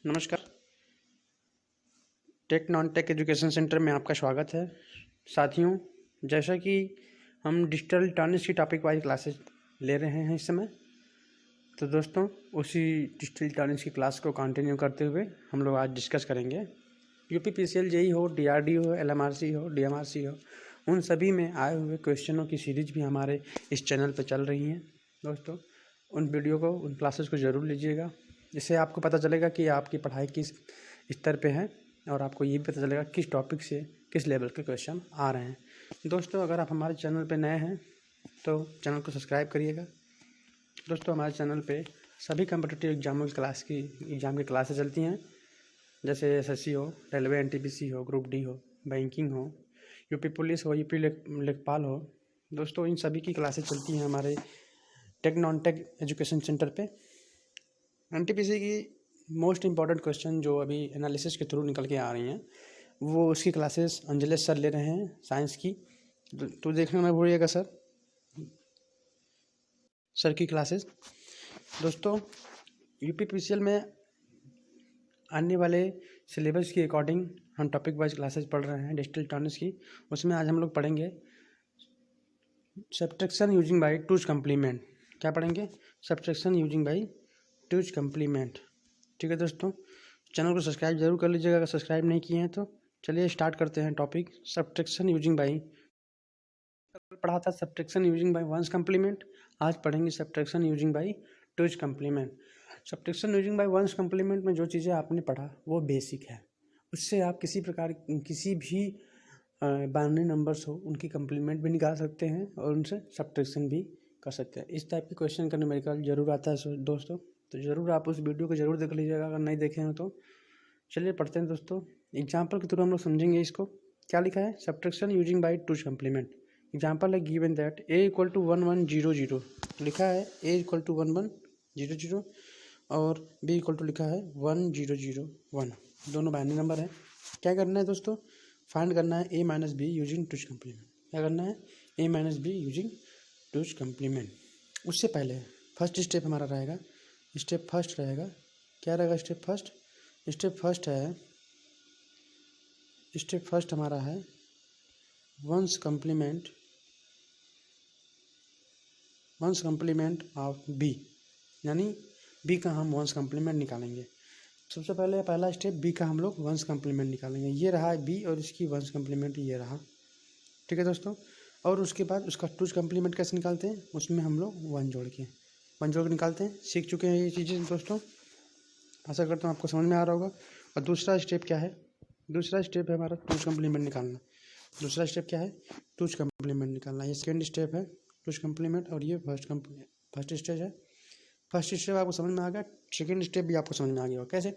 नमस्कार। Tech non tech education centre में आपका स्वागत है। साथियों, जैसा कि हम डिजिटल इलेक्ट्रॉनिक्स की टॉपिक वाइज क्लासेस ले रहे हैं इस समय, तो दोस्तों उसी डिजिटल इलेक्ट्रॉनिक्स की क्लास को कंटिन्यू करते हुए हम लोग आज डिस्कस करेंगे। यूपीपीसीएल जेई हो, डीआरडीओ हो, एलएमआरसी हो, डीएमआरसी हो, उन सभी में आए हुए क्वेश्चनों की सीरीज भी हमारे इस चैनल पर चल रही हैं। दोस्तों उन वीडियो को, उन क्लासेस को ज़रूर लीजिएगा, जिससे आपको पता चलेगा कि आपकी पढ़ाई किस स्तर पे है और आपको ये भी पता चलेगा किस टॉपिक से किस लेवल के क्वेश्चन आ रहे हैं। दोस्तों अगर आप हमारे चैनल पे नए हैं तो चैनल को सब्सक्राइब करिएगा। दोस्तों हमारे चैनल पे सभी कम्पिटिटिव एग्जामों की एग्ज़ाम की क्लासेस चलती हैं, जैसे एसएससी हो, रेलवे एनटीपीसी हो, ग्रुप डी हो, बैंकिंग हो, यूपी पुलिस हो, यूपी लेखपाल हो। दोस्तों इन सभी की क्लासेस चलती हैं हमारे tech non tech education centre पे। एनटीपीसी की मोस्ट इम्पॉर्टेंट क्वेश्चन जो अभी एनालिसिस के थ्रू निकल के आ रही हैं, वो उसकी क्लासेस अंजलेश सर ले रहे हैं साइंस की, तो देखने में भूलिएगा सर की क्लासेस। दोस्तों यूपीपीसीएल में आने वाले सिलेबस के अकॉर्डिंग हम टॉपिक वाइज क्लासेस पढ़ रहे हैं डिजिटल इलेक्ट्रॉनिक्स की। उसमें आज हम लोग पढ़ेंगे subtraction using by two's complement. क्या पढ़ेंगे? Subtraction using by two's complement. ठीक है दोस्तों, चैनल को सब्सक्राइब जरूर कर लीजिएगा अगर सब्सक्राइब नहीं किए हैं तो। चलिए स्टार्ट करते हैं टॉपिक सब्ट्रैक्शन यूजिंग बाय। पढ़ा था subtraction using by one's complement, आज पढ़ेंगे subtraction using by two's complement. Subtraction using by one's complement में जो चीज़ें आपने पढ़ा वो बेसिक है, उससे आप किसी भी बाइनरी नंबर्स हो उनकी कम्प्लीमेंट भी निकाल सकते हैं और उनसे सब्ट्रैक्शन भी कर सकते हैं। इस टाइप के क्वेश्चन का न्यूमेरिकल जरूर आता है दोस्तों, तो ज़रूर आप उस वीडियो को ज़रूर देख लीजिएगा अगर नहीं देखे हैं तो। चलिए पढ़ते हैं दोस्तों, एग्जाम्पल के थ्रू हम लोग समझेंगे इसको। क्या लिखा है? Subtraction using by two's complement. Example है given that A equal to 1100 लिखा है, ए इक्वल टू 1100 और बी इक्वल टू लिखा है 1001। दोनों बाइनरी नंबर है। क्या करना है दोस्तों? फाइंड करना है A minus B using two's complement. क्या करना है? A minus B using two's complement. उससे पहले फर्स्ट स्टेप हमारा रहेगा, स्टेप फर्स्ट रहेगा। क्या रहेगा स्टेप फर्स्ट? स्टेप फर्स्ट हमारा है वंस कम्प्लीमेंट ऑफ बी, यानी बी का हम वंस कम्प्लीमेंट निकालेंगे। सबसे पहले पहला स्टेप बी का हम लोग वंस कम्प्लीमेंट निकालेंगे। ये रहा बी और इसकी वंस कम्प्लीमेंट ये रहा। ठीक है दोस्तों, और उसके बाद उसका टूज कम्प्लीमेंट कैसे निकालते हैं, उसमें हम लोग वन जोड़ के निकालते हैं। सीख चुके हैं ये चीज़ें दोस्तों, आशा करता हूँ आपको समझ में आ रहा होगा। और दूसरा स्टेप क्या है? दूसरा स्टेप है हमारा टूज कम्प्लीमेंट निकालना। दूसरा स्टेप क्या है? टूज कम्प्लीमेंट निकालना। ये सेकेंड स्टेप है टूज कम्प्लीमेंट और ये फर्स्ट स्टेज है। फर्स्ट स्टेप आपको समझ में आ गया, सेकेंड स्टेप भी आपको समझ में आ गया होगा। कैसे?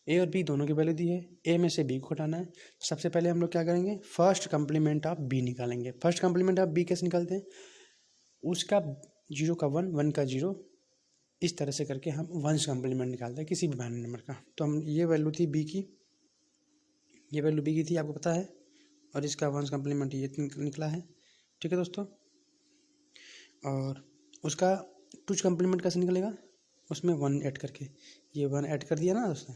ए और बी दोनों की वैल्यू दी है, ए में से बी को हटाना है। सबसे पहले हम लोग क्या करेंगे? फर्स्ट कम्प्लीमेंट ऑफ बी निकालेंगे। फर्स्ट कम्प्लीमेंट ऑफ बी कैसे निकालते हैं? उसका 0 का 1, 1 का 0, इस तरह से करके हम वंस कम्प्लीमेंट निकालते हैं किसी भी बाइनरी नंबर का। तो हम ये वैल्यू थी बी की, ये वैल्यू बी की थी आपको पता है, और इसका वंस कम्प्लीमेंट ये निकला है। ठीक है दोस्तों, और उसका टूज कम्प्लीमेंट कैसे निकलेगा? उसमें 1 ऐड करके, ये 1 ऐड कर दिया ना दोस्तों,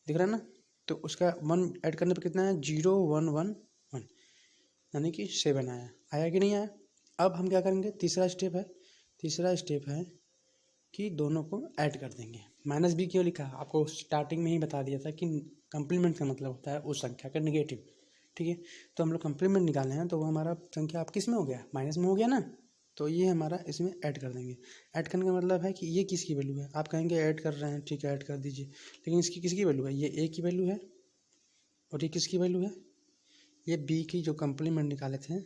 दिख रहा है ना? तो उसका 1 ऐड करने पर कितना है? 0 1 1 1, यानी कि 7 आया कि नहीं आया? अब हम क्या करेंगे? तीसरा स्टेप है कि दोनों को ऐड कर देंगे। माइनस बी क्यों लिखा? आपको स्टार्टिंग में ही बता दिया था कि कम्प्लीमेंट का मतलब होता है उस संख्या का नेगेटिव। ठीक है, तो हम लोग कम्प्लीमेंट निकाले हैं तो वो हमारा संख्या आप किस में हो गया? माइनस में हो गया ना, तो ये हमारा इसमें ऐड कर देंगे। ऐड करने का मतलब है कि ये किसकी वैल्यू है? आप कहेंगे ऐड कर रहे हैं, ठीक है ऐड कर दीजिए, लेकिन इसकी किसकी वैल्यू है? ये ए की वैल्यू है और ये किसकी वैल्यू है? ये बी की जो कम्प्लीमेंट निकाले थे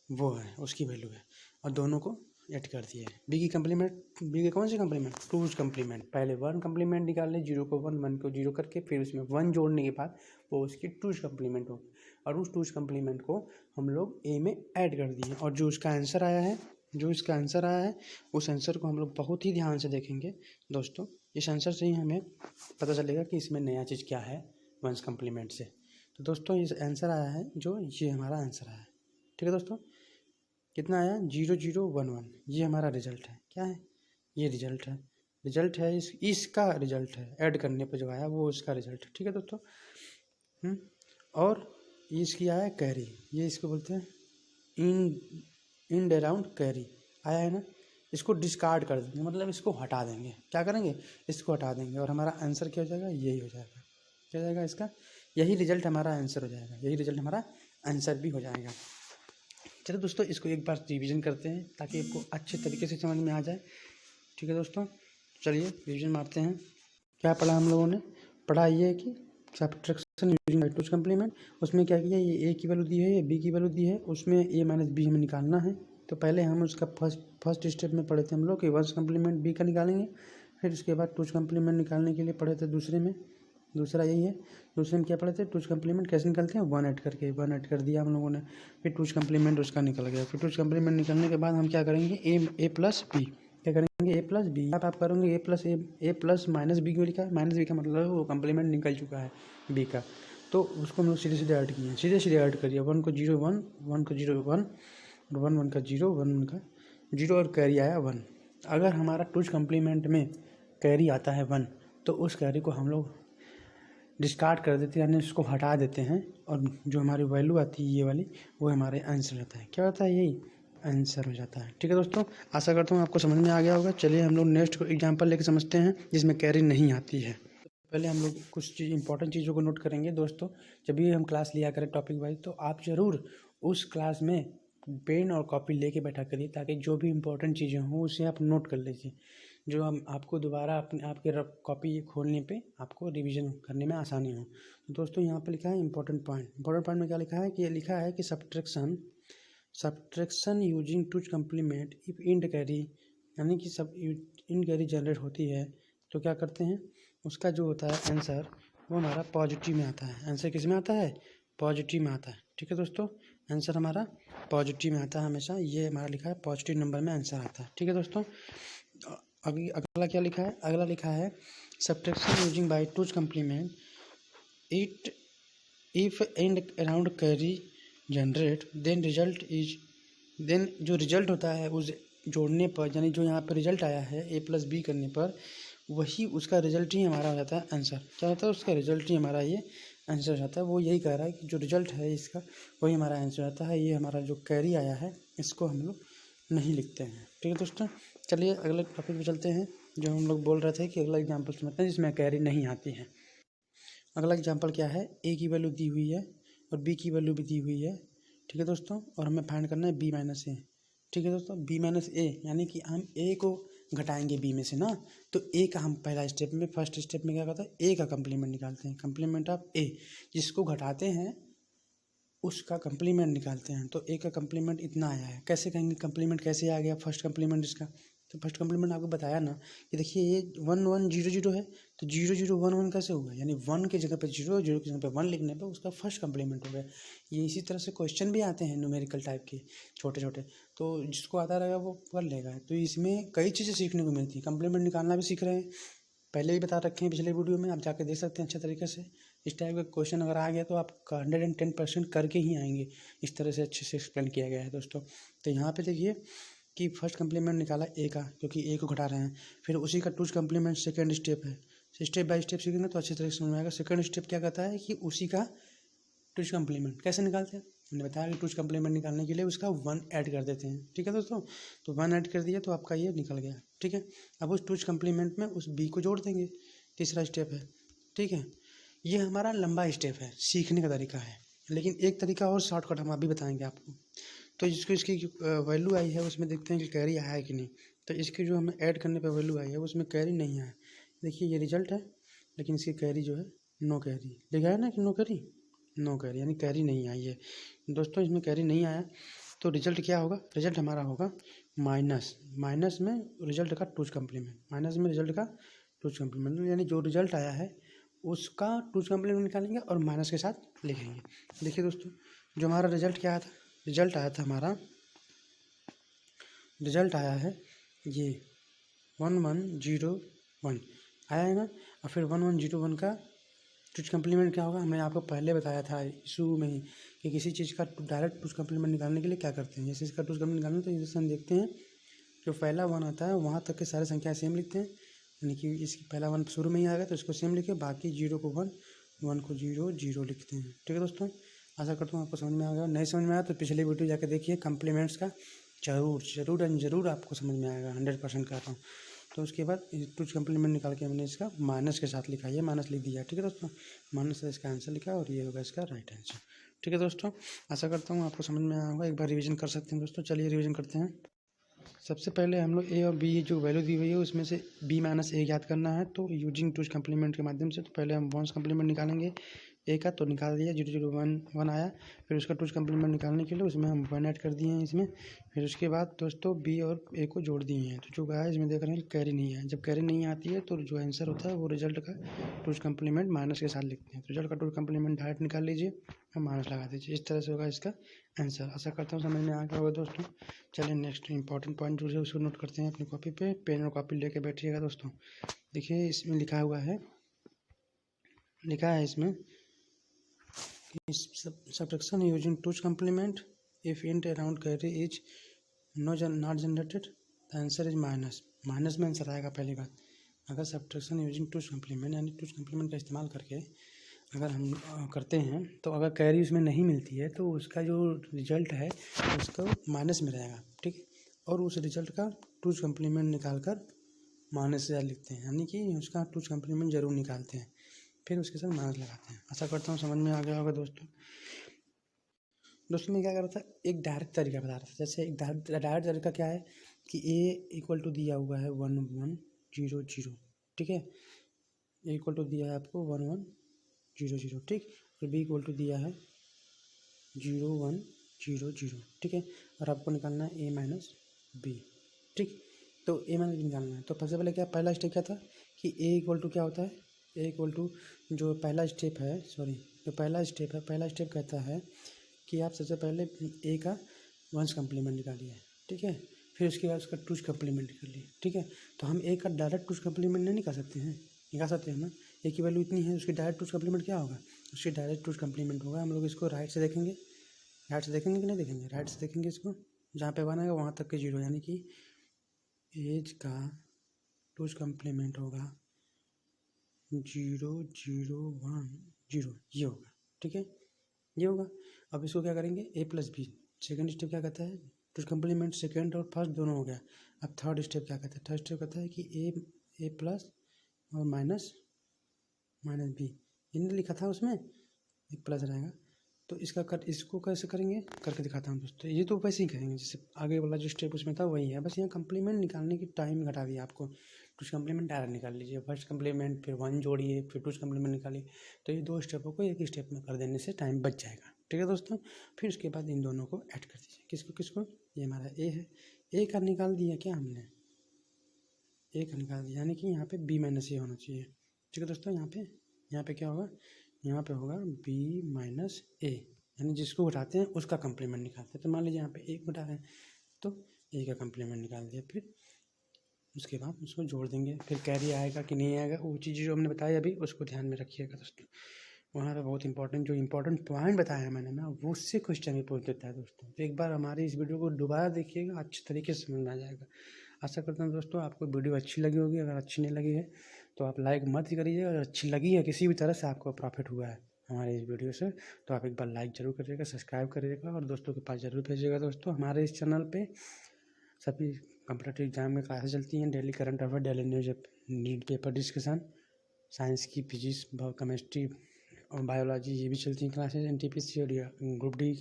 वो है, उसकी वैल्यू है, और दोनों को ऐड कर दिए। बी की कम्प्लीमेंट, बी के कौन सी कम्प्लीमेंट? Twos complement. पहले 1 कम्प्लीमेंट निकाल ले, 0 को 1, 1 को 0 करके, फिर उसमें 1 जोड़ने के बाद वो उसकी टूज कम्प्लीमेंट होगी, और उस टूज कम्प्लीमेंट को हम लोग ए में ऐड कर दिए। और जो इसका आंसर आया है, उस आंसर को हम लोग बहुत ही ध्यान से देखेंगे दोस्तों। इस आंसर से ही हमें पता चलेगा कि इसमें नया चीज़ क्या है वंस कम्प्लीमेंट से। तो दोस्तों इस आंसर आया है, जो ये हमारा आंसर आया है। ठीक है दोस्तों, कितना आया? 0011। ये हमारा रिजल्ट है। क्या है? ये रिजल्ट है। रिजल्ट है इसका रिजल्ट है, ऐड करने पर जो आया वो इसका रिजल्ट है। ठीक है दोस्तों। और ये इसकी आया कैरी, ये इसको बोलते हैं इन अराउंड कैरी आया है ना, इसको डिस्कार्ड कर देंगे, मतलब इसको हटा देंगे। क्या करेंगे, इसको हटा देंगे और हमारा आंसर क्या हो जाएगा, यही हो जाएगा। क्या हो जाएगा इसका, यही रिजल्ट हमारा आंसर हो जाएगा, यही रिजल्ट हमारा आंसर भी हो जाएगा। चलो दोस्तों, इसको एक बार रिवीजन करते हैं ताकि आपको अच्छे तरीके से समझ में आ जाए। ठीक है दोस्तों, चलिए रिवीजन मारते हैं। क्या पढ़ा हम लोगों ने, पढ़ा ये कि subtraction using by two's complement. उसमें क्या किया, ये ए की वैल्यू दी है, ये बी की वैल्यू दी है, उसमें ए माइनस बी हमें निकालना है। तो पहले हम उसका फर्स्ट स्टेप में पढ़े थे हम लोग कि वंस कम्प्लीमेंट बी का निकालेंगे। फिर उसके बाद टूज कम्प्लीमेंट निकालने के लिए पढ़े थे दूसरे में, दूसरा यही है। दूसरे में क्या पढ़े थे, टूज कम्प्लीमेंट कैसे निकलते हैं, वन ऐड करके, वन ऐड कर दिया हम लोगों ने। फिर टूज कम्प्लीमेंट उसका निकल गया। फिर टूज कम्प्लीमेंट निकलने के बाद हम क्या करेंगे, ए प्लस बी, क्या करेंगे, ए प्लस बी। आप करोगे ए प्लस माइनस बी क्यों लिखा है, माइनस बी का मतलब वो कम्प्लीमेंट निकल चुका है बी का, तो उसको हम लोग सीधे सीधे ऐड किए, सीधे सीधे ऐड करिए। 1 को 0 1, 1 को 0 1, 1 1 का 0, 1 1 का 0 और कैरी आया 1। अगर हमारा टूज कम्प्लीमेंट में कैरी आता है 1 तो उस कैरी को हम लोग डिस्कार्ड कर देते हैं, यानी उसको हटा देते हैं, और जो हमारी वैल्यू आती है ये वाली, वो हमारे आंसर रहता है। क्या होता है, यही आंसर हो जाता है। ठीक है दोस्तों, आशा करता हूँ आपको समझ में आ गया होगा। चलिए हम लोग नेक्स्ट एग्जांपल लेके समझते हैं जिसमें कैरी नहीं आती है। पहले हम लोग कुछ इंपॉर्टेंट चीज़ों को नोट करेंगे दोस्तों। जब भी हम क्लास लिया करें टॉपिक वाइज, तो आप ज़रूर उस क्लास में पेन और कॉपी लेके बैठा करिए, ताकि जो भी इंपॉर्टेंट चीज़ें हों उसे आप नोट कर लीजिए, जो हम आपको दोबारा अपने आपके कॉपी खोलने पे आपको रिवीजन करने में आसानी हो। तो दोस्तों यहाँ पे लिखा है इंपॉर्टेंट पॉइंट में क्या लिखा है, कि ये लिखा है कि subtraction using two's complement if end carry, यानी कि सब इंड कैरी जनरेट होती है तो क्या करते हैं, उसका जो होता है आंसर वो हमारा पॉजिटिव में आता है। आंसर किस में आता है, पॉजिटिव में आता है। ठीक है दोस्तों, आंसर हमारा पॉजिटिव में आता है हमेशा, ये हमारा लिखा है पॉजिटिव नंबर में आंसर आता है। ठीक है दोस्तों, अगला क्या लिखा है, अगला लिखा है subtraction using by two's complement it if end around carry generate then जो रिजल्ट होता है उस जोड़ने पर, यानी जो यहाँ पर रिजल्ट आया है ए प्लस बी करने पर, वही उसका रिजल्ट ही हमारा हो जाता है आंसर। क्या होता है, उसका रिजल्ट ही हमारा ये आंसर हो जाता है। वो यही कह रहा है कि जो रिजल्ट है इसका वही हमारा आंसर आता है। ये हमारा जो कैरी आया है इसको हम लोग नहीं लिखते हैं। ठीक है दोस्तों, चलिए अगले टॉपिक पे चलते हैं। जो हम लोग बोल रहे थे कि अगला एग्जाम्पल समझते हैं जिसमें कैरी नहीं आती है। अगला एग्जाम्पल क्या है, ए की वैल्यू दी हुई है और बी की वैल्यू भी दी हुई है। ठीक है दोस्तों, और हमें फाइंड करना है बी माइनस ए। ठीक है दोस्तों, बी माइनस ए यानी कि हम ए को घटाएंगे बी में से ना, तो ए का हम पहला स्टेप में, फर्स्ट स्टेप में क्या करते हैं, ए का कम्प्लीमेंट निकालते हैं, कम्प्लीमेंट ऑफ ए, जिसको घटाते हैं उसका कम्प्लीमेंट निकालते हैं। तो ए का कम्प्लीमेंट इतना आया है, कैसे कहेंगे कम्प्लीमेंट कैसे आ गया फर्स्ट कम्प्लीमेंट इसका, तो फर्स्ट कम्प्लीमेंट आपको बताया ना कि देखिए ये 1 1 0 0 है, तो 0 0 1 1 कैसे होगा, यानी 1 की जगह पे 0, 0 की जगह पे 1 लिखने पे उसका फर्स्ट कम्प्लीमेंट हो गया। ये इसी तरह से क्वेश्चन भी आते हैं न्यूमेरिकल टाइप के छोटे छोटे, तो जिसको आता रहेगा वो कर लेगा। तो इसमें कई चीज़ें सीखने को मिलती है, कम्प्लीमेंट निकालना भी सीख रहे हैं, पहले ही बता रखे हैं पिछले वीडियो में, आप जाके देख सकते हैं अच्छे तरीके से। इस टाइप का क्वेश्चन अगर आ गया तो आप 110% करके ही आएंगे, इस तरह से अच्छे से एक्सप्लेन किया गया है दोस्तों। तो यहाँ पे देखिए कि फर्स्ट कम्प्लीमेंट निकाला ए का, क्योंकि ए को घटा रहे हैं, फिर उसी का टूज कम्प्लीमेंट सेकेंड स्टेप है। स्टेप बाय स्टेप सीखेंगे तो अच्छे तरह से समझ में आएगा। सेकेंड स्टेप क्या कहता है कि उसी का टूज कम्प्लीमेंट कैसे निकालते हैं, मैंने बताया कि टूज कम्प्लीमेंट निकालने के लिए उसका 1 ऐड कर देते हैं। ठीक है दोस्तों, तो 1 ऐड कर दिया तो आपका ये निकल गया। ठीक है, अब उस टूज कम्प्लीमेंट में उस बी को जोड़ देंगे, तीसरा स्टेप है। ठीक है, ये हमारा लंबा स्टेप है, सीखने का तरीका है, लेकिन एक तरीका और शॉर्टकट हम अभी बताएंगे आपको। तो जिसको इसकी वैल्यू आई है उसमें देखते हैं कि कैरी आया है कि नहीं। तो इसकी जो हमें ऐड करने पर वैल्यू आई है उसमें कैरी नहीं आया। देखिए ये रिजल्ट है, लेकिन इसकी कैरी जो है नो कैरी लिखा है ना, कि नो कैरी यानी कैरी नहीं आई है दोस्तों, इसमें कैरी नहीं आया। तो रिजल्ट क्या होगा, रिजल्ट हमारा होगा माइनस में रिजल्ट का टूज कम्प्लीमेंट, माइनस में रिजल्ट का टूज कम्प्लीमेंट, यानी जो रिजल्ट आया है उसका टूज कम्प्लीमेंट निकालेंगे और माइनस के साथ लिखेंगे। देखिए दोस्तों, जो हमारा रिजल्ट क्या आया था, रिजल्ट आया था हमारा, रिजल्ट आया है ये 1 1 0 1 आया है ना। और फिर 1 1 0 1 का टूज कम्प्लीमेंट क्या होगा, हमने आपको पहले बताया था शुरू में ही कि किसी चीज़ का डायरेक्ट टूज कम्प्लीमेंट निकालने के लिए क्या करते हैं। जैसे इसका टूज कम्प्लीमेंट निकालना तो जैसे हम देखते हैं जो पहला 1 आता है वहाँ तक के सारे संख्या सेम लिखते हैं, यानी कि इसकी पहला 1 शुरू में ही आएगा तो इसको सेम लिखे, बाकी 0 को 1, 1 को 0, 0 लिखते हैं। ठीक है दोस्तों, आशा करता हूँ आपको समझ में आ गया। नहीं समझ में आया तो पिछले वीडियो जाकर देखिए कम्प्लीमेंट्स का, जरूर आपको समझ में आएगा, 100% कहता हूँ। तो उसके बाद टूज कम्प्लीमेंट निकाल के मैंने इसका माइनस के साथ लिखा, ये माइनस लिख दिया। ठीक है दोस्तों, माइनस से इसका आंसर लिखा और ये होगा इसका राइट आंसर। ठीक है दोस्तों, आशा करता हूँ आपको समझ में आया होगा। एक बार रिवीजन कर सकते हैं दोस्तों। चलिए रिवीजन करते हैं। सबसे पहले हम लोग ए और बी जो वैल्यू दी हुई है उसमें से बी माइनस ए याद करना है, तो यूजिंग टूज कम्प्लीमेंट के माध्यम से। तो पहले हम वंस कम्प्लीमेंट निकालेंगे ए का, तो निकाल दिया 0 0 1 1 आया। फिर उसका टूज कम्प्लीमेंट निकालने के लिए उसमें हम 1 ऐड कर दिए हैं इसमें। फिर उसके बाद दोस्तों बी और ए को जोड़ दिए हैं, तो जो आया इसमें देख रहे हैं कैरी नहीं है। जब कैरी नहीं आती है तो जो आंसर होता है वो रिजल्ट का टूज कम्प्लीमेंट माइनस के साथ लिखते हैं। तो रिजल्ट का टूज कम्प्लीमेंट डायरेक्ट निकाल लीजिए और माइनस लगा दीजिए, इस तरह से होगा इसका आंसर। आशा करता हूँ समझ में आ गया होगा दोस्तों। चलिए नेक्स्ट इंपॉर्टेंट पॉइंट जो है उसको नोट करते हैं अपनी कॉपी पे। पेन और कॉपी लेके बैठिएगा दोस्तों। देखिए इसमें लिखा है इसमें subtraction using two's complement if int around carry is not generated the answer is minus में आंसर आएगा। पहली बात, अगर सब्ट्रैक्शन यूजिंग टूज कम्प्लीमेंट यानी टूज कम्प्लीमेंट का इस्तेमाल करके अगर हम करते हैं तो अगर कैरी उसमें नहीं मिलती है तो उसका जो रिजल्ट है उसको माइनस में रहेगा। ठीक, और उस रिजल्ट का टूज कम्प्लीमेंट निकाल कर माइनस से लिखते हैं, यानी कि उसका टूज कम्प्लीमेंट जरूर निकालते हैं, फिर उसके साथ माइनस लगाते हैं। आशा करता हूँ समझ में आ गया होगा दोस्तों। मैं क्या कर रहा था, एक डायरेक्ट तरीका बता रहा था। जैसे एक डायरेक्ट तरीका क्या है कि ए इक्वल टू दिया हुआ है 1 1 0 0। ठीक है, ए इक्वल टू दिया है आपको 1 1 0 0। ठीक, और बी इक्वल टू दिया है 0 1 0 0। ठीक है, और आपको निकालना है ए माइनस बी। ठीक, तो ए माइनस बी निकालना है। तो सबसे पहले क्या पहला स्टेप क्या था कि ए इक्वल टू क्या होता है, ए इक्वल टू जो पहला स्टेप है, पहला स्टेप कहता है कि आप सबसे पहले ए का वंस कम्प्लीमेंट निकालिए। ठीक है, फिर उसके बाद उसका टूज कम्प्लीमेंट निकालिए। ठीक है, तो हम ए का डायरेक्ट टूज कम्प्लीमेंट नहीं निकाल सकते हैं, निकाल सकते हैं ना। ए की वैल्यू इतनी है, उसकी डायरेक्ट टूज कम्प्लीमेंट क्या होगा, उसकी डायरेक्ट टूज कम्प्लीमेंट होगा। हम लोग इसको राइट से देखेंगे कि नहीं देखेंगे, राइट से देखेंगे इसको। जहाँ पे 1 आएगा वहाँ तक के 0, यानी कि एज का टूज कम्प्लीमेंट होगा 0 0 1 0, ये होगा। ठीक है, ये होगा। अब इसको क्या करेंगे, ए प्लस बी। सेकंड स्टेप क्या कहता है, टूज कम्प्लीमेंट सेकंड और फर्स्ट दोनों हो गया। अब थर्ड स्टेप क्या कहता है, थर्ड स्टेप कहता है कि ए प्लस और माइनस बी। इन्हें लिखा था उसमें एक प्लस रहेगा, तो इसको कैसे करेंगे करके दिखाता हूँ दोस्तों। ये तो वैसे ही करेंगे जैसे आगे वाला जो स्टेप उसमें था वही है, बस यहाँ कम्प्लीमेंट निकालने की टाइम घटा दिया आपको। टूज कम्प्लीमेंट डायरेक्ट निकाल लीजिए, फर्स्ट कम्प्लीमेंट फिर 1 जोड़िए फिर टूज कम्प्लीमेंट निकालिए। तो ये 2 स्टेपों को एक ही स्टेप में कर देने से टाइम बच जाएगा। ठीक है दोस्तों, फिर उसके बाद इन दोनों को ऐड कर दीजिए। किसको, ये हमारा ए है, ए का निकाल दिया क्या हमने, ए का निकाल दिया, यानी कि यहाँ पे बी माइनस ए होना चाहिए। ठीक है दोस्तों, यहाँ पे क्या होगा, यहाँ पे होगा बी माइनस ए, यानी जिसको घटाते हैं उसका कम्प्लीमेंट निकालते हैं। तो मान लीजिए यहाँ पे एक घटा है तो ए का कम्प्लीमेंट निकाल दिया, फिर उसके बाद उसको जोड़ देंगे। फिर कैरी आएगा कि नहीं आएगा, वो चीज़ जो हमने बताई अभी उसको ध्यान में रखिएगा दोस्तों। वहाँ पे बहुत इंपॉर्टेंट जो इंपॉर्टेंट पॉइंट बताया मैंने ना, वो उससे क्वेश्चन भी पूछ देता है दोस्तों। तो एक बार हमारे इस वीडियो को दोबारा देखिएगा, अच्छे तरीके से समझ में आ जाएगा। आशा करता हूँ दोस्तों आपको वीडियो अच्छी लगी होगी। अगर अच्छी नहीं लगी है तो आप लाइक मत करिएगा, अगर अच्छी लगी है किसी भी तरह से आपको प्रॉफिट हुआ है हमारे इस वीडियो से तो आप एक बार लाइक ज़रूर करिएगा, सब्सक्राइब करिएगा और दोस्तों के पास ज़रूर भेजिएगा। दोस्तों हमारे इस चैनल पे सभी कॉम्पिटिटिव एग्जाम में क्लासेस चलती हैं, daily current affair, daily news paper discussion, science की, फिजिक्स, केमिस्ट्री और बायोलॉजी, ये भी चलती हैं क्लासेस। NTPC और ग्रुप डी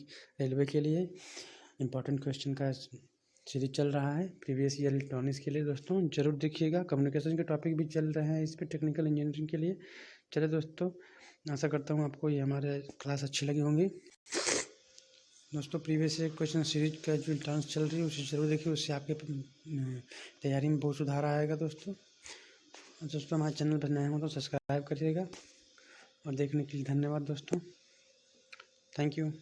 रेलवे के लिए इंपॉर्टेंट क्वेश्चन का सीरीज चल रहा है प्रीवियस ईयर इलेक्ट्रॉनिक्स के लिए। दोस्तों जरूर देखिएगा, कम्युनिकेशन के टॉपिक भी चल रहे हैं इस पर, टेक्निकल इंजीनियरिंग के लिए। चलिए दोस्तों, आशा करता हूँ आपको ये हमारे क्लास अच्छी लगी होंगी। दोस्तों प्रीवियस ईयर क्वेश्चन सीरीज का जो डांस चल रही है उसे ज़रूर देखिए, उससे आपके तैयारी में बहुत सुधार आएगा। दोस्तों हमारे चैनल पर नए हो तो सब्सक्राइब करिएगा और देखने के लिए धन्यवाद दोस्तों, थैंक यू।